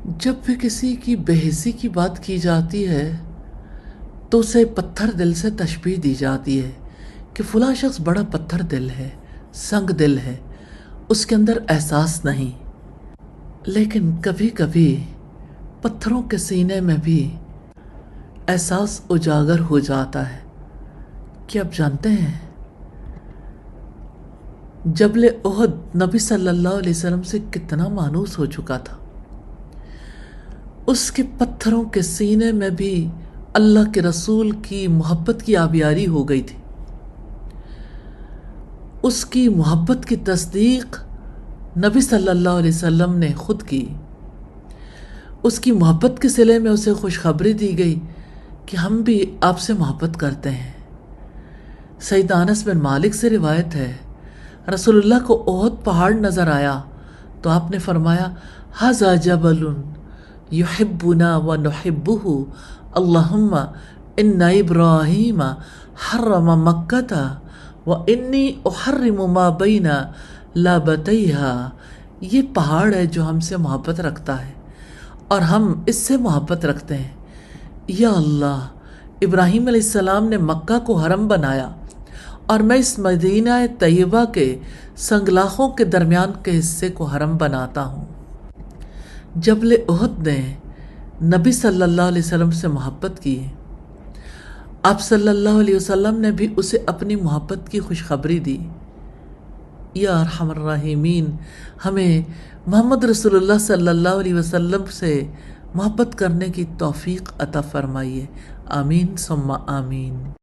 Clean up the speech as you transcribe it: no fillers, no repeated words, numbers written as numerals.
جب بھی کسی کی بے حسی کی بات کی جاتی ہے تو اسے پتھر دل سے تشبیہ دی جاتی ہے کہ فلاں شخص بڑا پتھر دل ہے، سنگ دل ہے، اس کے اندر احساس نہیں۔ لیکن کبھی کبھی پتھروں کے سینے میں بھی احساس اجاگر ہو جاتا ہے۔ کیا آپ جانتے ہیں جبل احد نبی صلی اللہ علیہ وسلم سے کتنا مانوس ہو چکا تھا؟ اس کے پتھروں کے سینے میں بھی اللہ کے رسول کی محبت کی آبیاری ہو گئی تھی۔ اس کی محبت کی تصدیق نبی صلی اللہ علیہ وسلم نے خود کی۔ اس کی محبت کے صلے میں اسے خوشخبری دی گئی کہ ہم بھی آپ سے محبت کرتے ہیں۔ سیدنا انس بن مالک سے روایت ہے، رسول اللہ کو احد پہاڑ نظر آیا تو آپ نے فرمایا، ھذا جبل یحبنا ونحبہ، اللہم ان ابراہیم حرم مکۃ وانی احرم ما بین لابتیہا۔ یہ پہاڑ ہے جو ہم سے محبت رکھتا ہے اور ہم اس سے محبت رکھتے ہیں۔ یا اللہ، ابراہیم علیہ السلام نے مکہ کو حرم بنایا اور میں اس مدینہ طیبہ کے سنگلاخوں کے درمیان کے حصے کو حرم بناتا ہوں۔ جبل احد نے نبی صلی اللہ علیہ وسلم سے محبت کی۔ آپ صلی اللہ علیہ وسلم نے بھی اسے اپنی محبت کی خوشخبری دی۔ یا ارحم الراحمین، ہمیں محمد رسول اللہ صلی اللہ علیہ وسلم سے محبت کرنے کی توفیق عطا فرمائیے۔ آمین ثم آمین۔